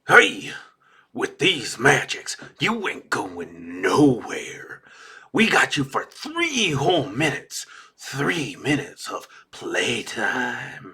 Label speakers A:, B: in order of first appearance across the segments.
A: Hey, with these magics, you ain't going nowhere. We got you for 3 whole minutes. 3 minutes of playtime.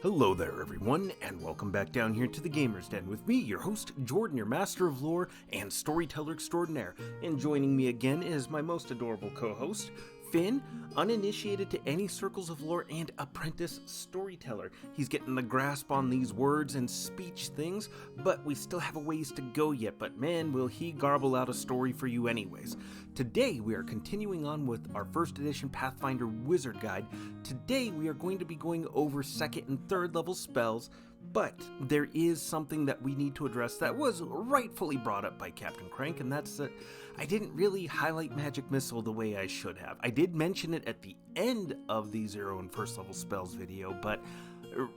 A: Hello there, everyone, and welcome back down here to the Gamer's Den with me, your host, Jordan, your master of lore and storyteller extraordinaire. And joining me again is my most adorable co-host, Finn, uninitiated to any circles of lore and apprentice storyteller. He's getting the grasp on these words and speech things, but we still have a ways to go yet, but man, will he garble out a story for you anyways. Today, we are continuing on with our first edition Pathfinder Wizard Guide. Today, we are going to be going over second and third level spells, but there is something that we need to address that was rightfully brought up by Captain Crank, and that's that I didn't really highlight Magic Missile the way I should have. I did mention it at the end of the 0 and first level spells video, but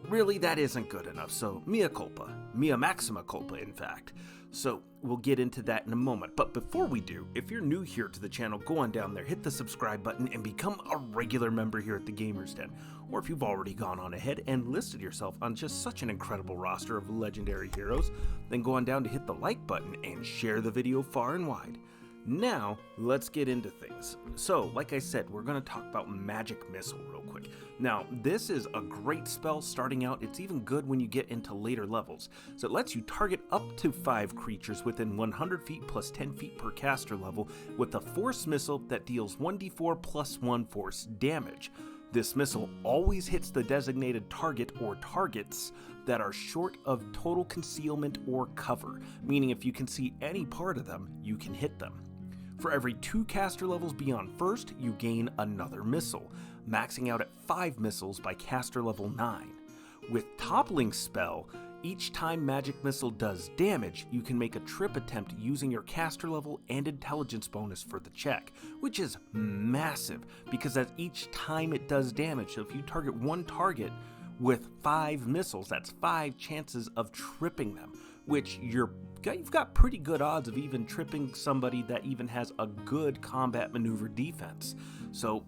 A: really that isn't good enough, so mea culpa. Mea maxima culpa, in fact. So we'll get into that in a moment. But before we do, if you're new here to the channel, go on down there, hit the subscribe button, and become a regular member here at the Gamer's Den. Or if you've already gone on ahead and listed yourself on just such an incredible roster of legendary heroes, then go on down to hit the like button and share the video far and wide. Now, let's get into things. So, like I said, we're going to talk about Magic Missile real quick. Now, this is a great spell starting out. It's even good when you get into later levels. So it lets you target up to 5 creatures within 100 feet plus 10 feet per caster level with a force missile that deals 1d4 plus 1 force damage. This missile always hits the designated target or targets that are short of total concealment or cover, meaning if you can see any part of them, you can hit them. For every 2 caster levels beyond first, you gain another missile, maxing out at 5 missiles by caster level 9. With Toppling Spell, each time Magic Missile does damage, you can make a trip attempt using your caster level and intelligence bonus for the check, which is massive because that's each time it does damage. So if you target one target with 5 missiles, that's 5 chances of tripping them, which you've got pretty good odds of even tripping somebody that even has a good combat maneuver defense. So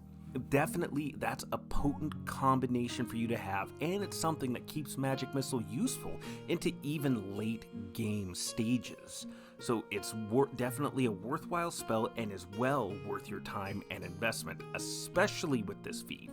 A: definitely that's a potent combination for you to have, and it's something that keeps Magic Missile useful into even late game stages. So it's definitely a worthwhile spell and is well worth your time and investment, especially with this feat.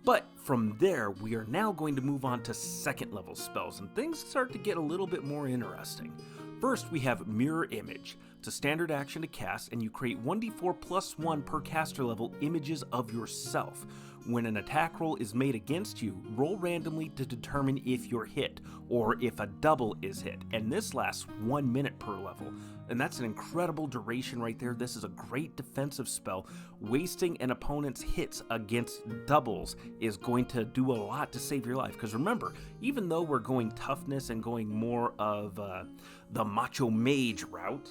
A: But from there, we are now going to move on to second level spells, and things start to get a little bit more interesting. First, we have Mirror Image. It's a standard action to cast, and you create 1d4 plus 1 per caster level images of yourself. When an attack roll is made against you, roll randomly to determine if you're hit, or if a double is hit, and this lasts 1 minute per level. And that's an incredible duration right there. This is a great defensive spell. Wasting an opponent's hits against doubles is going to do a lot to save your life. Because remember, even though we're going toughness and going more of the Macho Mage route,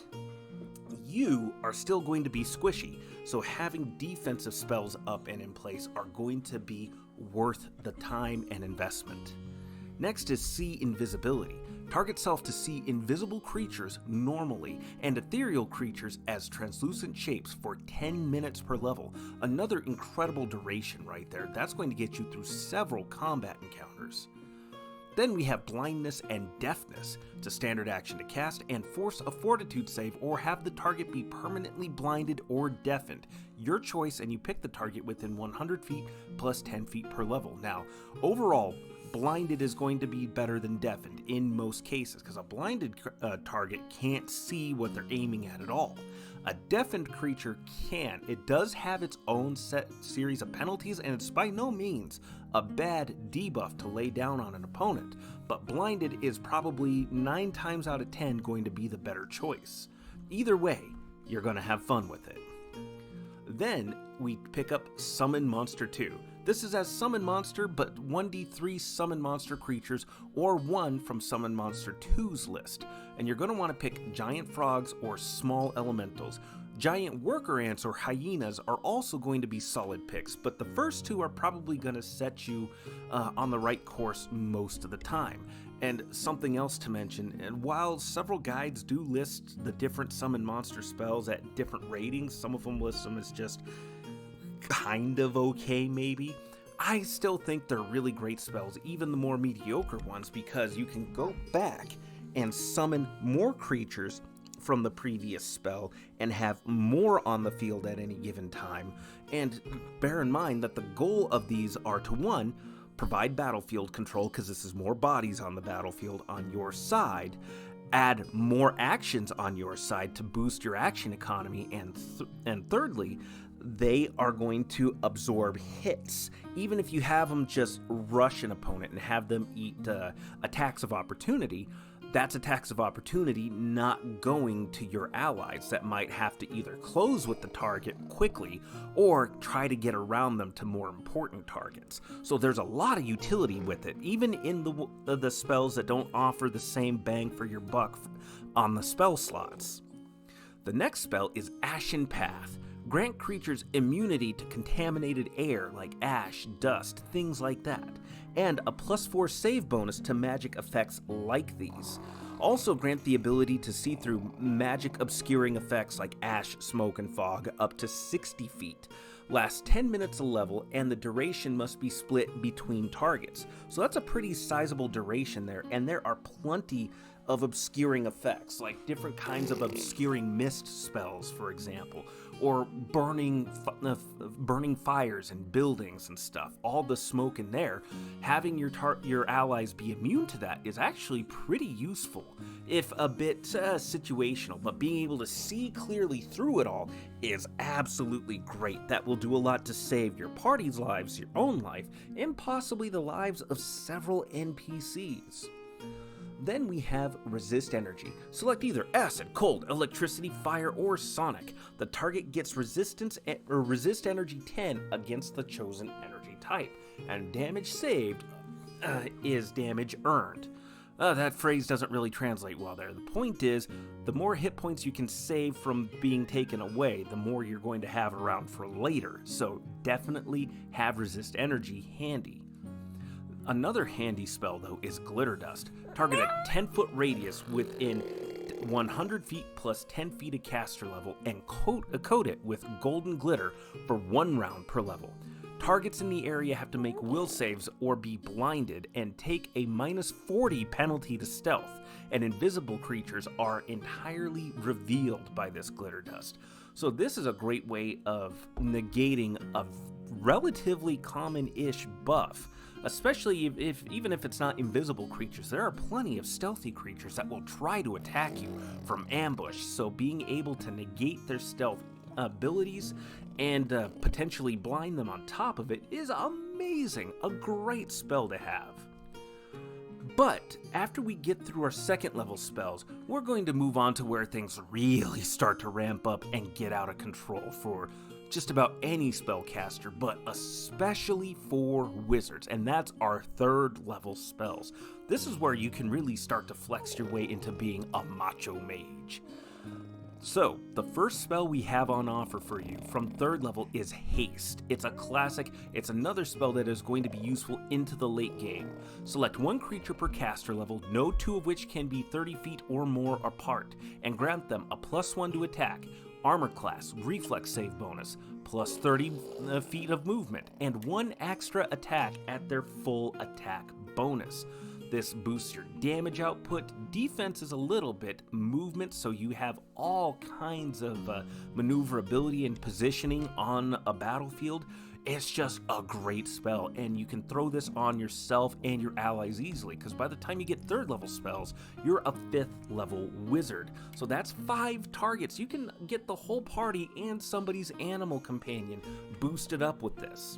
A: you are still going to be squishy. So having defensive spells up and in place are going to be worth the time and investment. Next is See Invisibility. Target self to see invisible creatures normally and ethereal creatures as translucent shapes for 10 minutes per level. Another incredible duration right there. That's going to get you through several combat encounters. Then we have Blindness and Deafness. It's a standard action to cast and force a fortitude save or have the target be permanently blinded or deafened. Your choice, and you pick the target within 100 feet plus 10 feet per level. Now, overall, blinded is going to be better than deafened in most cases because a blinded target can't see what they're aiming at all. A deafened creature can. It does have its own set series of penalties, and it's by no means a bad debuff to lay down on an opponent, but blinded is probably 9 times out of 10 going to be the better choice. Either way, you're going to have fun with it. Then we pick up Summon Monster 2. This is as Summon Monster, but 1d3 Summon Monster creatures, or 1 from Summon Monster 2's list. And you're going to want to pick giant frogs or small elementals. Giant worker ants or hyenas are also going to be solid picks, but the first 2 are probably going to set you on the right course most of the time. And something else to mention, and while several guides do list the different summon monster spells at different ratings, some of them list them as just kind of okay maybe, I still think they're really great spells, even the more mediocre ones, because you can go back and summon more creatures from the previous spell and have more on the field at any given time. And bear in mind that the goal of these are to, one, provide battlefield control, because this is more bodies on the battlefield on your side, add more actions on your side to boost your action economy, and thirdly, they are going to absorb hits. Even if you have them just rush an opponent and have them eat attacks of opportunity, that's attacks of opportunity not going to your allies that might have to either close with the target quickly or try to get around them to more important targets. So there's a lot of utility with it, even in the spells that don't offer the same bang for your buck on the spell slots. The next spell is Ashen Path. Grant creatures immunity to contaminated air like ash, dust, things like that, and a +4 save bonus to magic effects like these. Also grant the ability to see through magic obscuring effects like ash, smoke, and fog up to 60 feet. Lasts 10 minutes a level, and the duration must be split between targets. So that's a pretty sizable duration there, and there are plenty of obscuring effects, like different kinds of obscuring mist spells, for example, or burning fires in buildings and stuff. All the smoke in there, having your allies be immune to that is actually pretty useful, if a bit situational, but being able to see clearly through it all is absolutely great. That will do a lot to save your party's lives, your own life, and possibly the lives of several NPCs. Then we have Resist Energy. Select either Acid, Cold, Electricity, Fire, or Sonic. The target gets Resist Energy 10 against the chosen energy type, and damage saved is damage earned. That phrase doesn't really translate well there. The point is, the more hit points you can save from being taken away, the more you're going to have around for later, so definitely have Resist Energy handy. Another handy spell, though, is Glitter Dust. Target a 10-foot radius within 100 feet plus 10 feet of caster level and coat it with golden glitter for 1 round per level. Targets in the area have to make will saves or be blinded and take a -40 penalty to stealth, and invisible creatures are entirely revealed by this glitter dust. So this is a great way of negating a relatively common-ish buff, especially even if it's not invisible creatures. There are plenty of stealthy creatures that will try to attack you from ambush, so being able to negate their stealth abilities and potentially blind them on top of it is amazing, a great spell to have. But after we get through our second level spells, we're going to move on to where things really start to ramp up and get out of control for just about any spellcaster, but especially for wizards, and that's our third level spells. This is where you can really start to flex your way into being a Macho Mage. So, the first spell we have on offer for you from third level is Haste. It's a classic, it's another spell that is going to be useful into the late game. Select 1 creature per caster level, no 2 of which can be 30 feet or more apart, and grant them a +1 to attack, armor class, reflex save bonus, plus 30 feet of movement, and 1 extra attack at their full attack bonus. This boosts your damage output, defense is a little bit, movement, so you have all kinds of maneuverability and positioning on a battlefield. It's just a great spell, and you can throw this on yourself and your allies easily, because by the time you get third level spells, you're a 5th level wizard. So that's 5 targets. You can get the whole party and somebody's animal companion boosted up with this.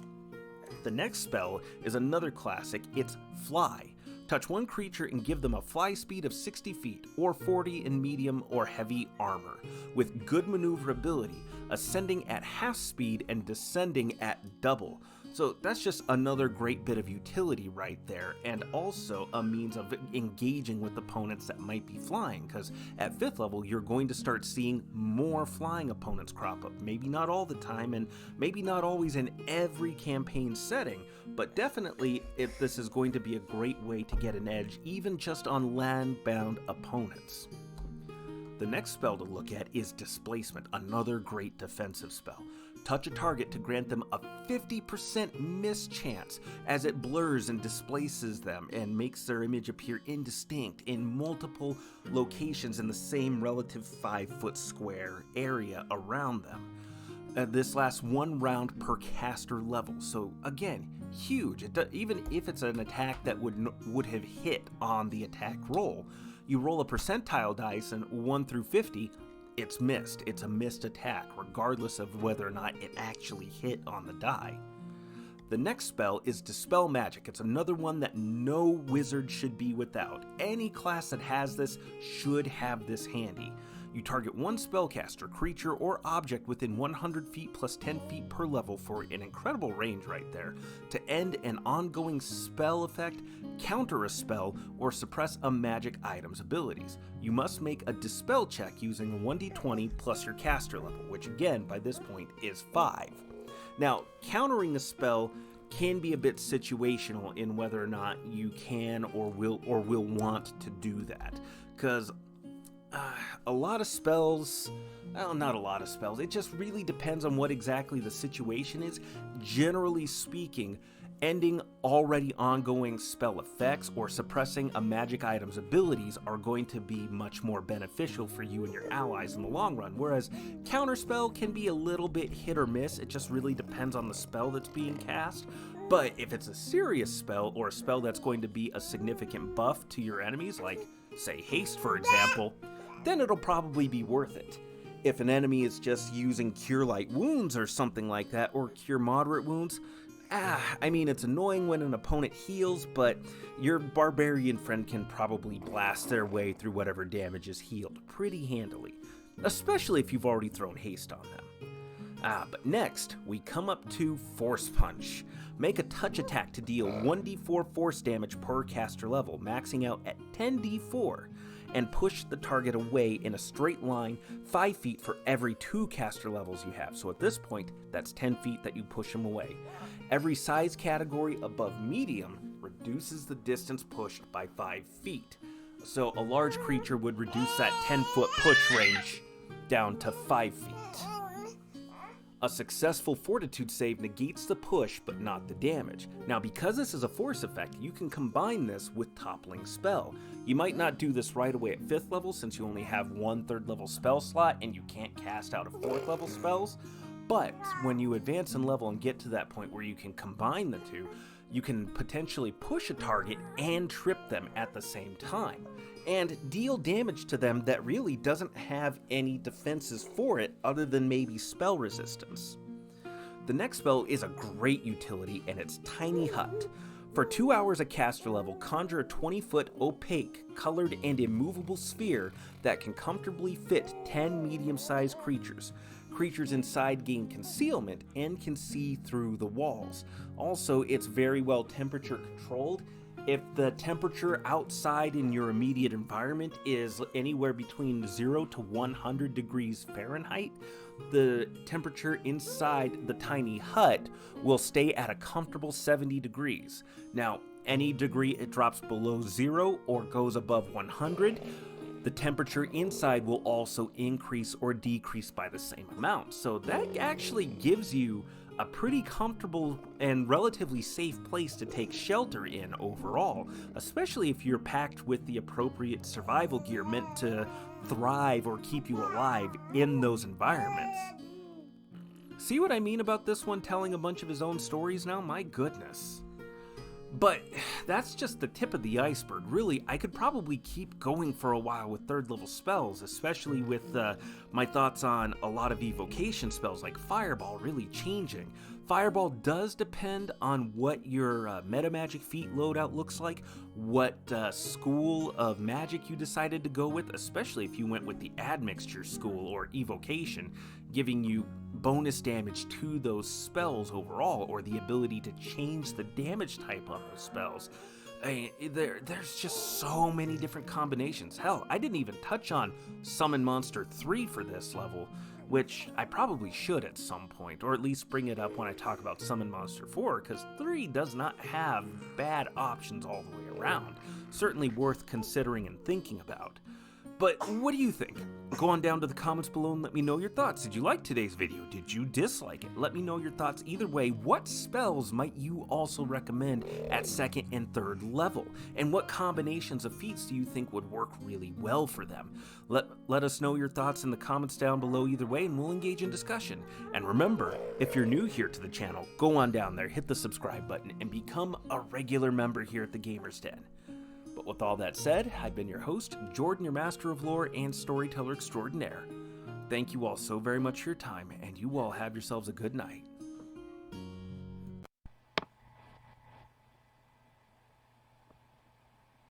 A: The next spell is another classic, it's Fly. Touch 1 creature and give them a fly speed of 60 feet, or 40 in medium or heavy armor, with good maneuverability, ascending at half speed and descending at double. So that's just another great bit of utility right there, and also a means of engaging with opponents that might be flying, because at 5th level you're going to start seeing more flying opponents crop up. Maybe not all the time, and maybe not always in every campaign setting, but definitely if this is going to be a great way to get an edge, even just on land-bound opponents. The next spell to look at is Displacement, another great defensive spell. Touch a target to grant them a 50% miss chance as it blurs and displaces them and makes their image appear indistinct in multiple locations in the same relative 5-foot square area around them. This lasts 1 round per caster level, so again, huge. Even if it's an attack that would have hit on the attack roll, you roll a percentile dice and 1 through 50, it's missed. It's a missed attack, regardless of whether or not it actually hit on the die. The next spell is Dispel Magic. It's another one that no wizard should be without. Any class that has this should have this handy. You target one spellcaster, creature, or object within 100 feet plus 10 feet per level for an incredible range right there to end an ongoing spell effect, counter a spell, or suppress a magic item's abilities. You must make a dispel check using a 1d20 plus your caster level, which again by this point is 5. Now, countering a spell can be a bit situational in whether or not you can or will want to do that, because a lot of spells, well, not a lot of spells, it just really depends on what exactly the situation is. Generally speaking, ending already ongoing spell effects or suppressing a magic item's abilities are going to be much more beneficial for you and your allies in the long run, whereas counterspell can be a little bit hit or miss. It just really depends on the spell that's being cast. But if it's a serious spell or a spell that's going to be a significant buff to your enemies, like say Haste for example, then it'll probably be worth it. If an enemy is just using Cure Light Wounds or something like that, or Cure Moderate Wounds, I mean, it's annoying when an opponent heals, but your barbarian friend can probably blast their way through whatever damage is healed pretty handily, especially if you've already thrown haste on them. But next, we come up to Force Punch. Make a touch attack to deal 1d4 force damage per caster level, maxing out at 10d4, and push the target away in a straight line 5 feet for every 2 caster levels you have. So at this point, that's 10 feet that you push them away. Every size category above medium reduces the distance pushed by 5 feet. So a large creature would reduce that 10-foot push range down to 5 feet. A successful fortitude save negates the push, but not the damage. Now, because this is a force effect, you can combine this with Toppling Spell. You might not do this right away at 5th level, since you only have 1 3rd level spell slot, and you can't cast out of 4th level spells. But when you advance in level and get to that point where you can combine the two, you can potentially push a target and trip them at the same time, and deal damage to them that really doesn't have any defenses for it other than maybe spell resistance. The next spell is a great utility, and it's Tiny Hut. For 2 hours at caster level, conjure a 20-foot opaque, colored, and immovable sphere that can comfortably fit 10 medium-sized creatures. Creatures inside gain concealment and can see through the walls. Also, it's very well temperature controlled. If the temperature outside in your immediate environment is anywhere between 0 to 100 degrees Fahrenheit, the temperature inside the tiny hut will stay at a comfortable 70 degrees. Now, any degree it drops below 0 or goes above 100, the temperature inside will also increase or decrease by the same amount. So that actually gives you a pretty comfortable and relatively safe place to take shelter in overall, especially if you're packed with the appropriate survival gear meant to thrive or keep you alive in those environments. See what I mean about this one telling a bunch of his own stories now? My goodness. But that's just the tip of the iceberg. Really, I could probably keep going for a while with 3rd level spells, especially with my thoughts on a lot of evocation spells like Fireball really changing. Fireball does depend on what your meta magic feat loadout looks like, what school of magic you decided to go with, especially if you went with the admixture school or evocation. giving you bonus damage to those spells overall, or the ability to change the damage type on those spells. There's just so many different combinations. Hell, I didn't even touch on Summon Monster 3 for this level, which I probably should at some point, or at least bring it up when I talk about Summon Monster 4, because 3 does not have bad options all the way around. Certainly worth considering and thinking about. But what do you think? Go on down to the comments below and let me know your thoughts. Did you like today's video? Did you dislike it? Let me know your thoughts either way. What spells might you also recommend at 2nd and 3rd level? And what combinations of feats do you think would work really well for them? Let us know your thoughts in the comments down below either way, and we'll engage in discussion. And remember, if you're new here to the channel, go on down there, hit the subscribe button, and become a regular member here at the Gamers Den. But with all that said, I've been your host, Jordan, your Master of Lore and Storyteller Extraordinaire. Thank you all so very much for your time, and you all have yourselves a good night.